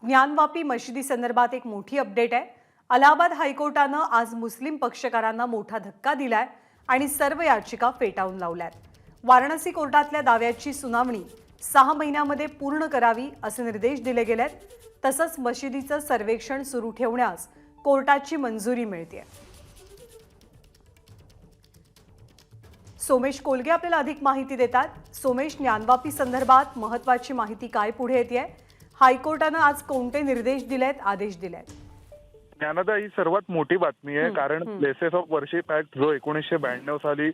ज्ञानवापी मशिदी संदर्भात एक मोठी अपडेट आहे। अलाहाबाद हायकोर्टानं आज मुस्लिम पक्षकारांना मोठा धक्का दिलाय आणि सर्व याचिका फेटाळून लावल्यात। वाराणसी कोर्टातल्या दाव्याची सुनावणी 6 महिन्यांमध्ये पूर्ण करावी असे निर्देश दिले गेलेत। तसंच मशिदीचं सर्वेक्षण सुरू ठेवण्यास कोर्टाची मंजुरी मिळते। सोमेश कोलगे आपल्याला अधिक माहिती देतात। सोमेश, ज्ञानवापी संदर्भात महत्त्वाची माहिती काय पुढे येते? हायकोर्टानं आज कोणते निर्देश दिलेत, आदेश दिलेत? ज्ञानदा, ही सर्वात मोठी बातमी आहे, कारण प्लेसेस ऑफ वर्शिप ऍक्ट जो 1992 साली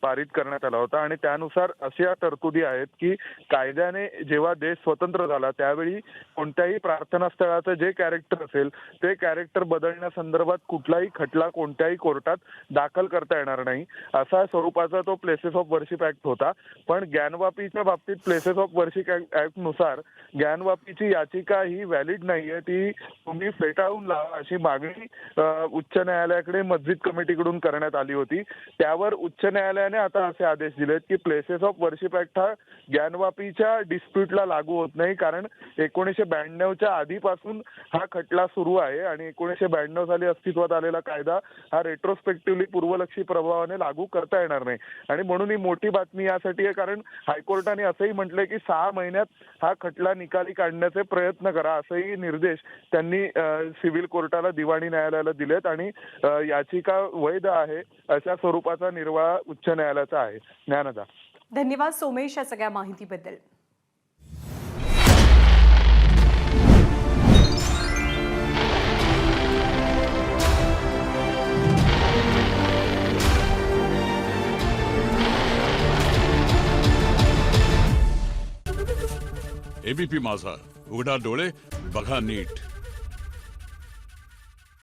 पारित करण्यात आला होता आणि त्यानुसार अशा तरतुदी आहेत की कायद्याने जेव्हा देश स्वतंत्र झाला त्यावेळी कोणत्याही प्रार्थना स्थळाचं जे कॅरेक्टर असेल ते कॅरेक्टर बदलण्यासंदर्भात कुठलाही खटला कोणत्याही कोर्टात दाखल करता येणार नाही, असा स्वरूपाचा तो प्लेसेस ऑफ वर्शिप ऍक्ट होता। पण ज्ञानवापीच्या बाबतीत प्लेसेस ऑफ वर्शिप ऍक्ट नुसार ज्ञानवापीची याचिका ही व्हॅलिड नाहीये, ती तुम्ही फेटाळून लावा अशी मागणी उच्च न्यायालयाकडे मस्जिद कमिटीकडून करण्यात आली होती। त्यावर उच्च न्यायालयाने आता असे आदेश दिलेत की प्लेसेस ऑफ वर्शिप ऍक्ट हा ज्ञानवापीच्या डिस्प्यूटला लागू होत नाही, कारण 1992च्या आधीपासून हा खटला सुरू आहे आणि 1992 साली अस्तित्वात आलेला कायदा हा रेट्रोस्पेक्टिव्हली पूर्वलक्षी प्रभावाने लागू करता येणार नाही। आणि म्हणून ही मोठी बातमी यासाठी आहे कारण हायकोर्टाने असंही म्हटलंय की 6 महिन्यात हा खटला निकाली काढण्याचे प्रयत्न करा, असंही निर्देश त्यांनी सिव्हिल कोर्टाला, दिवाणी न्यायालयाला दिलेत आणि याचिका वैध आहे अशा स्वरूपाचा निर्वाळा उच्च न्यायालयाचा आहे। ज्ञानदा, धन्यवाद सोमेश या सगळ्या माहितीबद्दल। एबीपी माझा, उघडा डोळे बघा नीट।